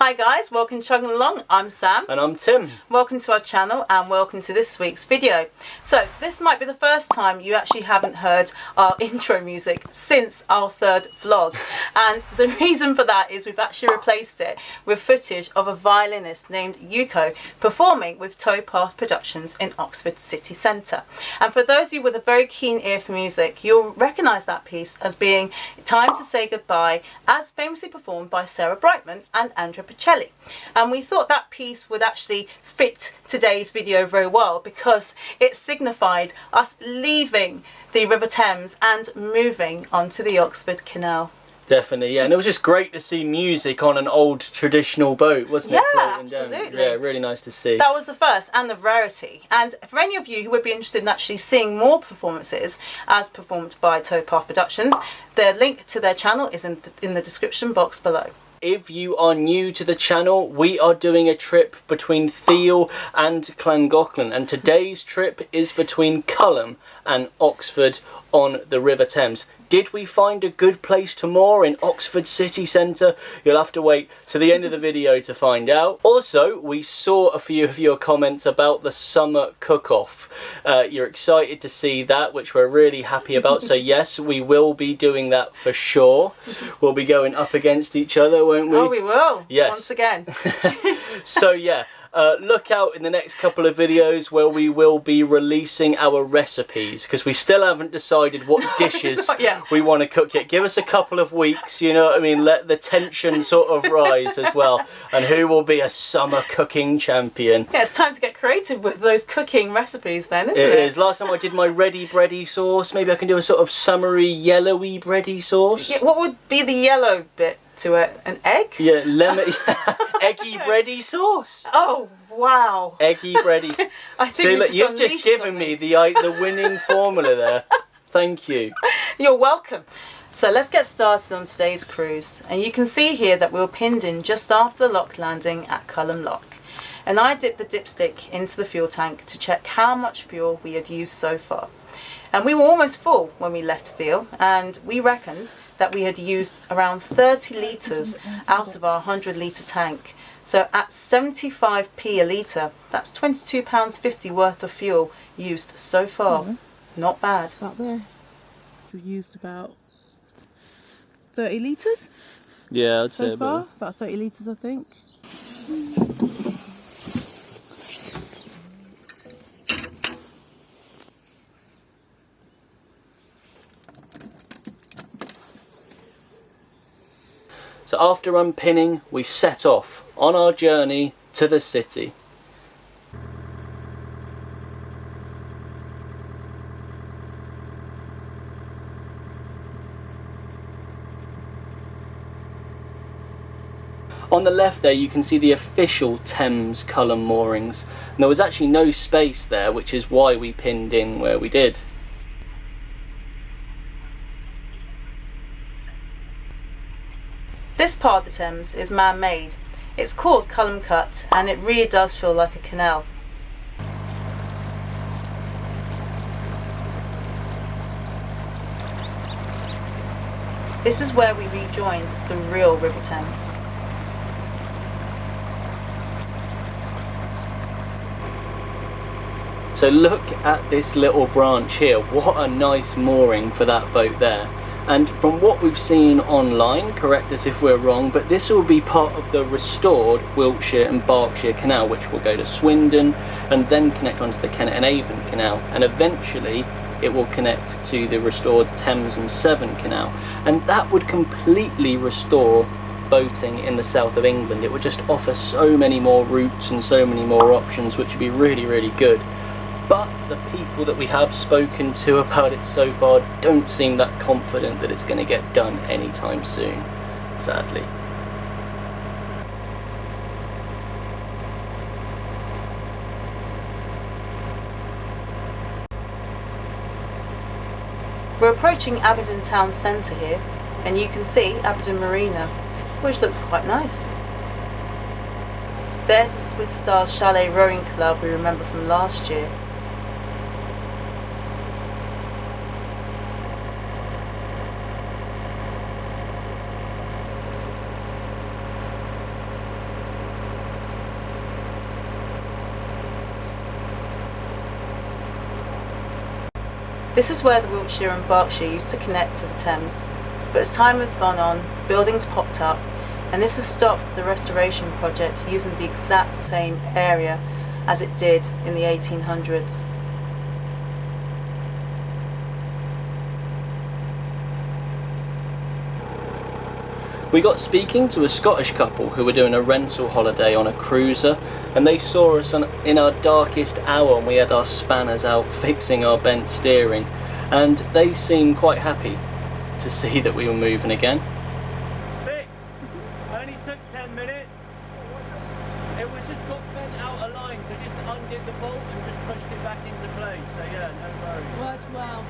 Hi guys, welcome to Chugging along. I'm Sam. And I'm Tim. Welcome to our channel and welcome to this week's video. So this might be the first time you actually haven't heard our intro music since our third vlog. And the reason for that is we've actually replaced it with footage of a violinist named Yuko performing with Towpath Productions in Oxford city centre. And for those of you with a very keen ear for music, you'll recognise that piece as being Time to Say Goodbye, as famously performed by Sarah Brightman and Andrea Bocelli. And we thought that piece would actually fit today's video very well because it signified us leaving the River Thames and moving onto the Oxford Canal. Definitely, yeah, and it was just great to see music on an old traditional boat, wasn't it? Yeah, absolutely. Yeah, really nice to see. That was the first and the rarity. And for any of you who would be interested in actually seeing more performances as performed by Towpath Productions, the link to their channel is in the description box below. If you are new to the channel, we are doing a trip between Thiel and Llangollen, and today's trip is between Culham and Oxford on the River Thames. Did we find a good place to moor in Oxford city centre? You'll have to wait to the end of the video to find out. Also, we saw a few of your comments about the summer cook-off. You're excited to see that, which we're really happy about. So yes, we will be doing that for sure. We'll be going up against each other, won't we? Oh, we will. Yes. Once again. So yeah. Look out in the next couple of videos where we will be releasing our recipes, because we still haven't decided what dishes we want to cook yet. Give us a couple of weeks, you know what I mean, let the tension sort of rise as well, and who will be a summer cooking champion. Yeah, it's time to get creative with those cooking recipes then, isn't it? It is. Last time I did my ready bready sauce, maybe I can do a sort of summery yellowy bready sauce. Yeah, what would be the yellow bit to it? An egg? Yeah, lemon, eggy bready sauce. Oh wow! Eggy bready. I think see, look, you've just given me the winning formula there. Thank you. You're welcome. So let's get started on today's cruise, and you can see here that we were pinned in just after the lock landing at Culham Lock, and I dipped the dipstick into the fuel tank to check how much fuel we had used so far. And we were almost full when we left Thiel, and we reckoned that we had used around 30 litres out of our 100 litre tank. So at 75p a litre, that's £22.50 worth of fuel used so far. Not bad. About there. We used about 30 litres? Yeah, I'd say so far. About 30 litres, I think. So after unpinning, we set off on our journey to the city. On the left there you can see the official Thames Culham moorings. And there was actually no space there, which is why we pinned in where we did. This part of the Thames is man-made. It's called Culham Cut, and it really does feel like a canal. This is where we rejoined the real River Thames. So look at this little branch here. What a nice mooring for that boat there. And from what we've seen online, correct us if we're wrong, but this will be part of the restored Wiltshire and Berkshire Canal, which will go to Swindon and then connect onto the Kennet and Avon Canal, and eventually it will connect to the restored Thames and Severn Canal, and that would completely restore boating in the south of England. It would just offer so many more routes and so many more options, which would be really, really good. But the people that we have spoken to about it so far don't seem that confident that it's going to get done anytime soon, sadly. We're approaching Aberdeen town centre here, and you can see Aberdeen Marina, which looks quite nice. There's the Swiss-style chalet rowing club we remember from last year. This is where the Wiltshire and Berkshire used to connect to the Thames, but as time has gone on, buildings popped up, and this has stopped the restoration project using the exact same area as it did in the 1800s. We got speaking to a Scottish couple who were doing a rental holiday on a cruiser, and they saw us in our darkest hour and we had our spanners out fixing our bent steering, and they seemed quite happy to see that we were moving again. Fixed! Only took 10 minutes. It was just got bent out of line, so just undid the bolt and just pushed it back into place, so yeah, no worries. Worked well.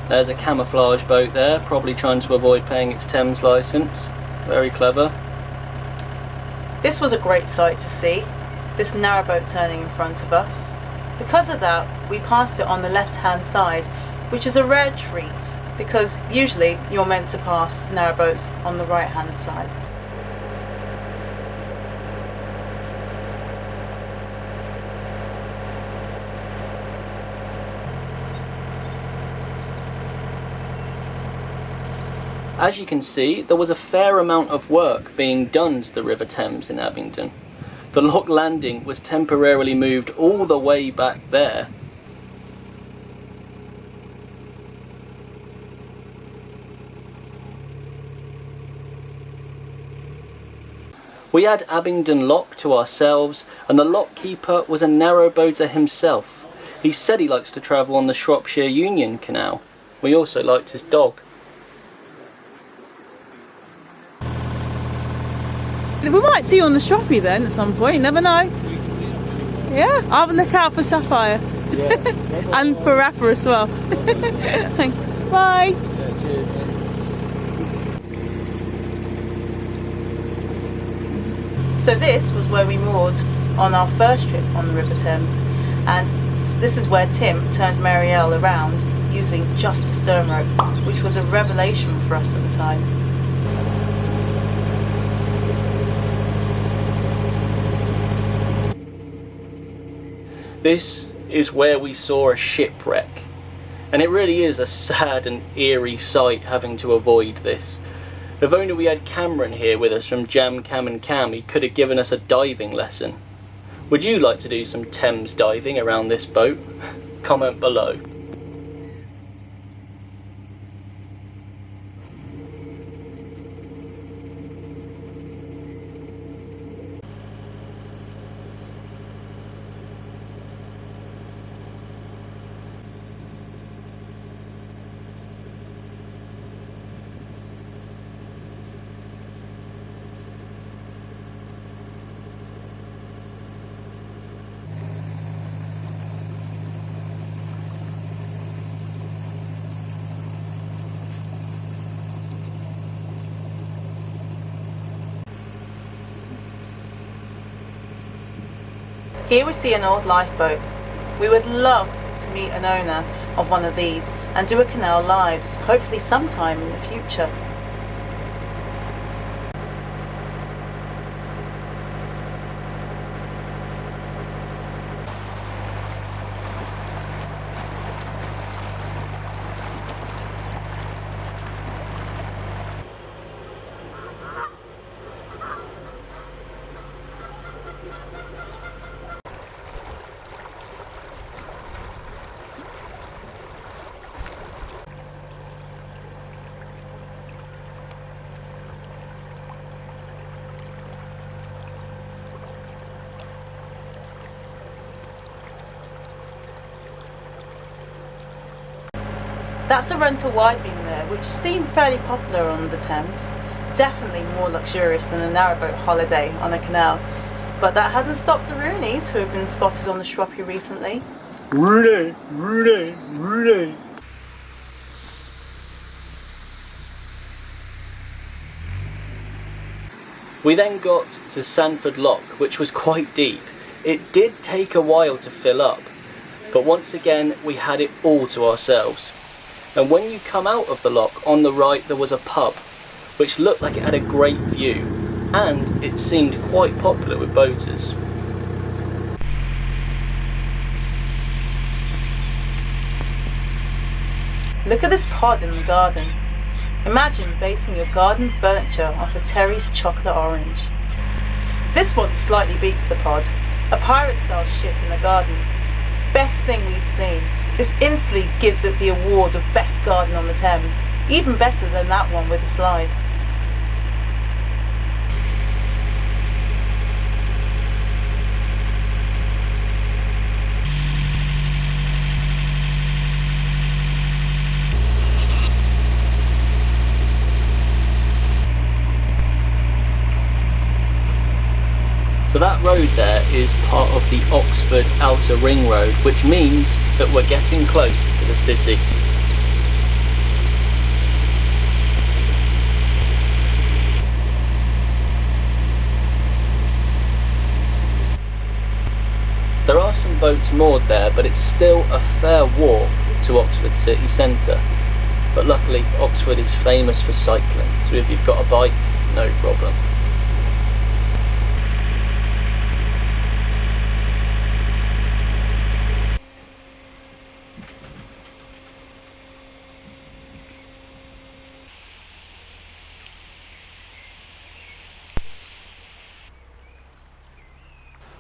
There's a camouflage boat there, probably trying to avoid paying its Thames licence. Very clever. This was a great sight to see, this narrowboat turning in front of us. Because of that, we passed it on the left-hand side, which is a rare treat, because usually you're meant to pass narrowboats on the right-hand side. As you can see, there was a fair amount of work being done to the River Thames in Abingdon. The lock landing was temporarily moved all the way back there. We had Abingdon Lock to ourselves, and the lock keeper was a narrowboater himself. He said he likes to travel on the Shropshire Union Canal. We also liked his dog. We might see you on the Shroppy then at some point, never know. Yeah, I'll have a look out for Sapphire. Yeah. And for Rafa as well. Bye. So this was where we moored on our first trip on the River Thames, and this is where Tim turned Marielle around using just a stern rope, which was a revelation for us at the time. This is where we saw a shipwreck, and it really is a sad and eerie sight having to avoid this. If only we had Cameron here with us from Jam Cam and Cam, he could have given us a diving lesson. Would you like to do some Thames diving around this boat? Comment below. Here we see an old lifeboat. We would love to meet an owner of one of these and do a canal lives, hopefully sometime in the future. That's a rental wide beam there, which seemed fairly popular on the Thames. Definitely more luxurious than a narrowboat holiday on a canal. But that hasn't stopped the Roonies, who have been spotted on the Shroppy recently. Rooney, Rooney, Rooney. We then got to Sanford Lock, which was quite deep. It did take a while to fill up, but once again we had it all to ourselves. And when you come out of the lock, on the right there was a pub, which looked like it had a great view, and it seemed quite popular with boaters. Look at this pod in the garden. Imagine basing your garden furniture off a Terry's chocolate orange. This one slightly beats the pod, a pirate-style ship in the garden. Best thing we'd seen. This instantly gives it the award of best garden on the Thames, even better than that one with the slide. So that road there is part of the Oxford Outer Ring Road, which means that we're getting close to the city. There are some boats moored there, but it's still a fair walk to Oxford city centre. But luckily Oxford is famous for cycling, so if you've got a bike, no problem.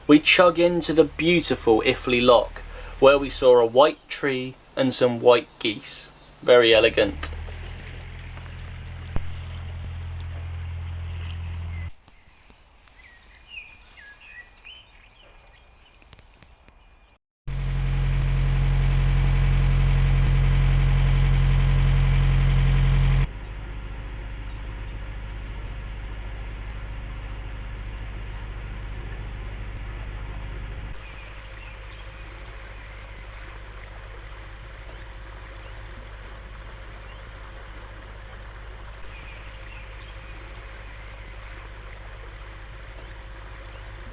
We chug into the beautiful Folly Lock, where we saw a white tree and some white geese. Very elegant.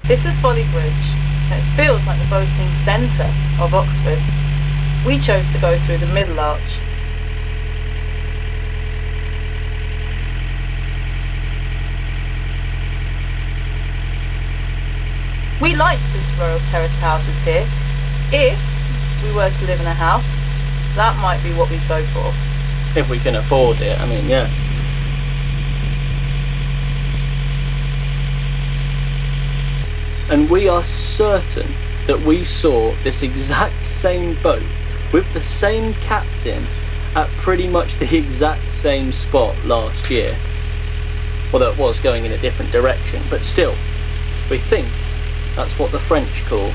This is Folly Bridge, and it feels like the boating centre of Oxford. We chose to go through the middle arch. We liked this row of terraced houses here. If we were to live in a house, that might be what we'd go for. If we can afford it, I mean, yeah. And we are certain that we saw this exact same boat with the same captain at pretty much the exact same spot last year. Although it was going in a different direction, but still, we think that's what the French call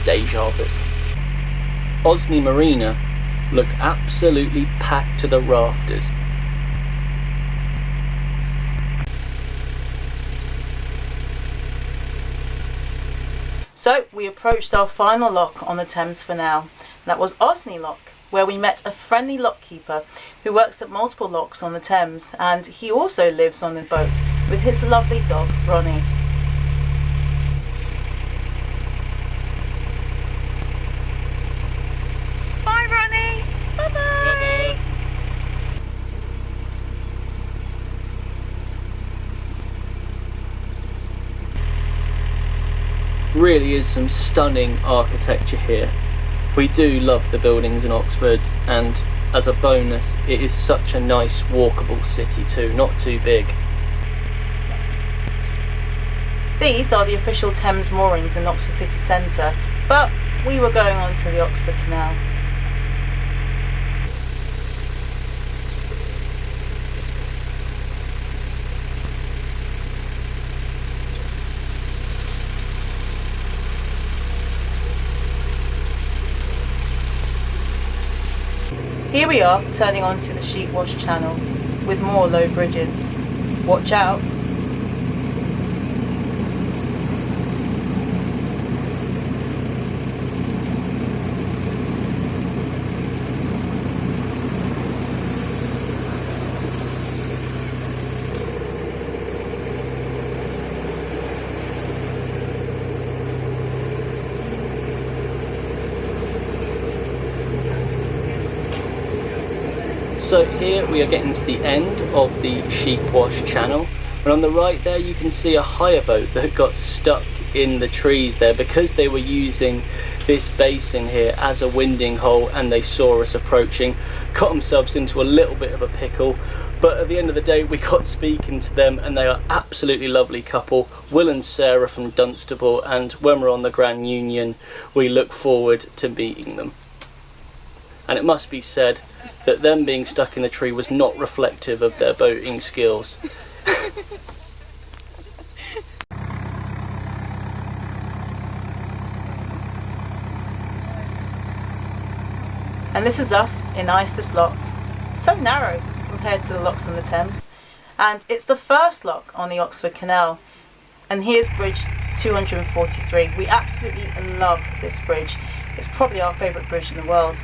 déjà vu. Osney Marina looked absolutely packed to the rafters. So we approached our final lock on the Thames for now. That was Osney Lock, where we met a friendly lockkeeper who works at multiple locks on the Thames, and he also lives on a boat with his lovely dog Ronnie. Bye Ronnie! Bye bye! Really is some stunning architecture here. We do love the buildings in Oxford, and as a bonus it is such a nice walkable city too, not too big. These are the official Thames moorings in Oxford city centre, but we were going on to the Oxford Canal. Here we are, turning onto the Sheepwash Channel, with more low bridges. Watch out! So here we are getting to the end of the sheep wash channel, and on the right there you can see a hire boat that got stuck in the trees there because they were using this basin here as a winding hole, and they saw us approaching, got themselves into a little bit of a pickle. But at the end of the day we got speaking to them, and they are absolutely lovely couple, Will and Sarah from Dunstable, and when we're on the Grand Union we look forward to meeting them. And it must be said that them being stuck in the tree was not reflective of their boating skills. And this is us in Isis Lock. So narrow compared to the locks on the Thames. And it's the first lock on the Oxford Canal. And here's bridge 243. We absolutely love this bridge. It's probably our favourite bridge in the world.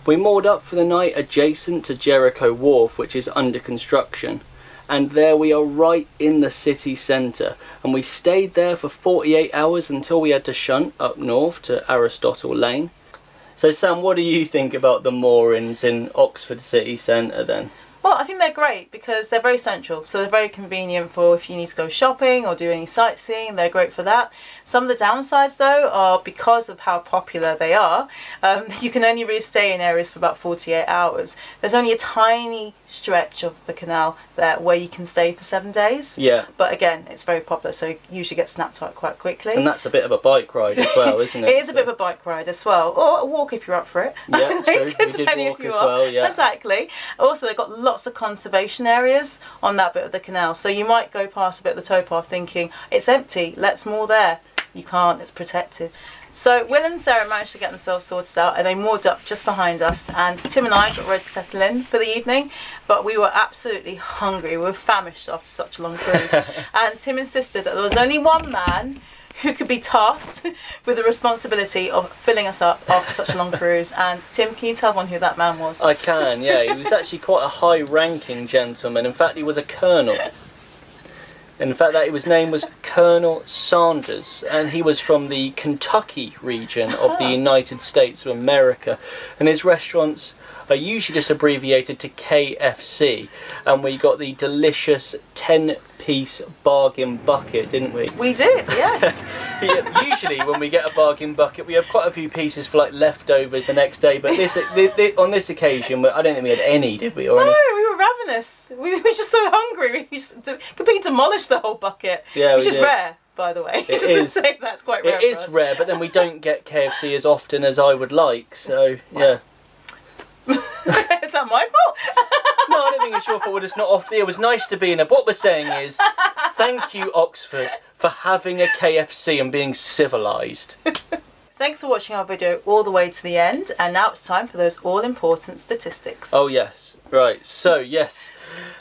We moored up for the night adjacent to Jericho Wharf, which is under construction. And there we are, right in the city centre, and we stayed there for 48 hours until we had to shunt up north to Aristotle Lane. So Sam, what do you think about the moorings in Oxford city centre then? Well, I think they're great because they're very central, so they're very convenient for if you need to go shopping or do any sightseeing. They're great for that. Some of the downsides though are because of how popular they are, you can only really stay in areas for about 48 hours. There's only a tiny stretch of the canal there where you can stay for 7 days. Yeah. But again, it's very popular, so you usually get snapped up quite quickly. And that's a bit of a bike ride as well, isn't it? It is a bit of a bike ride as well, or a walk if you're up for it. Yeah, true. We did Depending walk if you as are. well, yeah. Exactly. Also, they've got lots of conservation areas on that bit of the canal, so you might go past a bit of the towpath thinking it's empty, let's moor there. You can't, it's protected. So Will and Sarah managed to get themselves sorted out, and they moored up just behind us, and Tim and I got ready to settle in for the evening, but we were absolutely hungry. We were famished after such a long cruise. And Tim insisted that there was only one man who could be tasked with the responsibility of filling us up after such a long cruise. And Tim, can you tell one who that man was? I can, yeah. He was actually quite a high-ranking gentleman. In fact, he was a colonel. In fact, his name was Colonel Sanders, and he was from the Kentucky region of the United States of America. And his restaurants are usually just abbreviated to KFC. And we got the delicious 10-piece bargain bucket, didn't we? We did, yes. Yeah, usually when we get a bargain bucket, we have quite a few pieces for like leftovers the next day. But on this occasion, I don't think we had any, did we? Or No, any... we were ravenous. We were just so hungry. We just completely demolished the whole bucket. Yeah, which we is did. rare, by the way. It Just to is. say that's quite rare. It is rare, but then we don't get KFC as often as I would like. So yeah. Is that my fault? No, I don't think it's your fault. We're just not off the air. It was nice to be in it. What we're saying is, thank you, Oxford, for having a KFC and being civilised. Thanks for watching our video all the way to the end, and now it's time for those all-important statistics. Oh yes, right. So yes,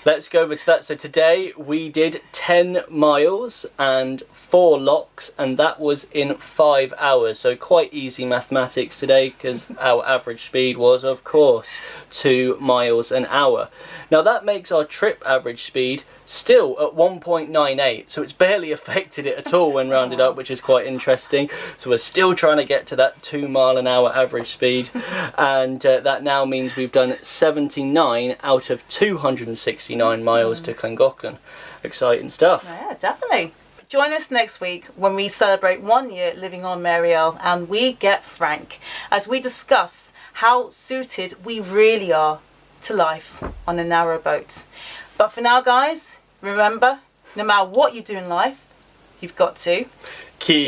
let's go over to that. So today we did 10 miles and 4 locks, and that was in 5 hours. So quite easy mathematics today, because our average speed was, of course, 2 miles an hour. Now that makes our trip average speed still at 1.98, so it's barely affected it at all when rounded up, which is quite interesting. So we're still trying to get to that 2 mile an hour average speed, and that now means we've done 79 out of 269 miles to Llangollen. Exciting stuff. Yeah, definitely. Join us next week when we celebrate 1 year living on Marielle, and we get frank as we discuss how suited we really are to life on a narrowboat. But for now, guys, remember, no matter what you do in life, you've got to Keep